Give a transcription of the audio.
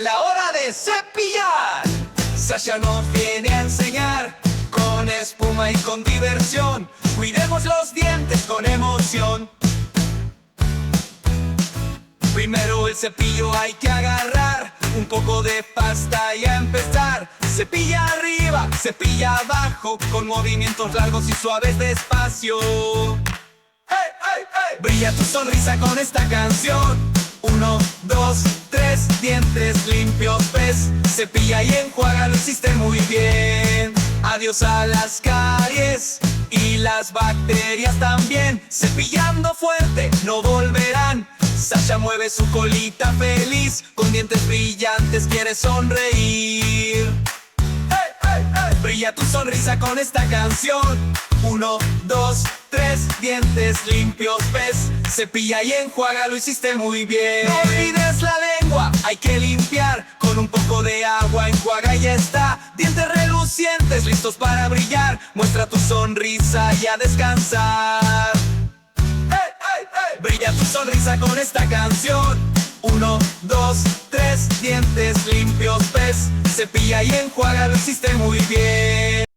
la hora de cepillar. Sasha nos viene a enseñar, con espuma y con diversión, cuidemos los dientes con emoción. Primero el cepillo hay que agarrar, un poco de pasta y a empezar. Cepilla arriba, cepilla abajo, con movimientos largos y suaves despacio. ¡Hey, hey, hey! Brilla tu sonrisa con esta canción. 1, 2, 3, dientes limpios ves. Cepilla y enjuaga, lo hiciste muy bien. Adiós a las caries y las bacterias también. Cepillando fuerte, no volverán. Sasha mueve su colita feliz, con dientes brillantes quiere sonreír. ¡Hey, hey, hey! Brilla tu sonrisa con esta canción. 1, 2, 3, dientes limpios ves. Cepilla y enjuaga, lo hiciste muy bien. No olvides la lengua, hay que limpiar. Con un poco de agua enjuaga y ya está. Dientes relucientes, listos para brillar. Muestra tu sonrisa y a descansar. Brilla tu sonrisa con esta canción. 1, 2, 3, dientes limpios ves. Cepilla y enjuaga, lo hiciste muy bien.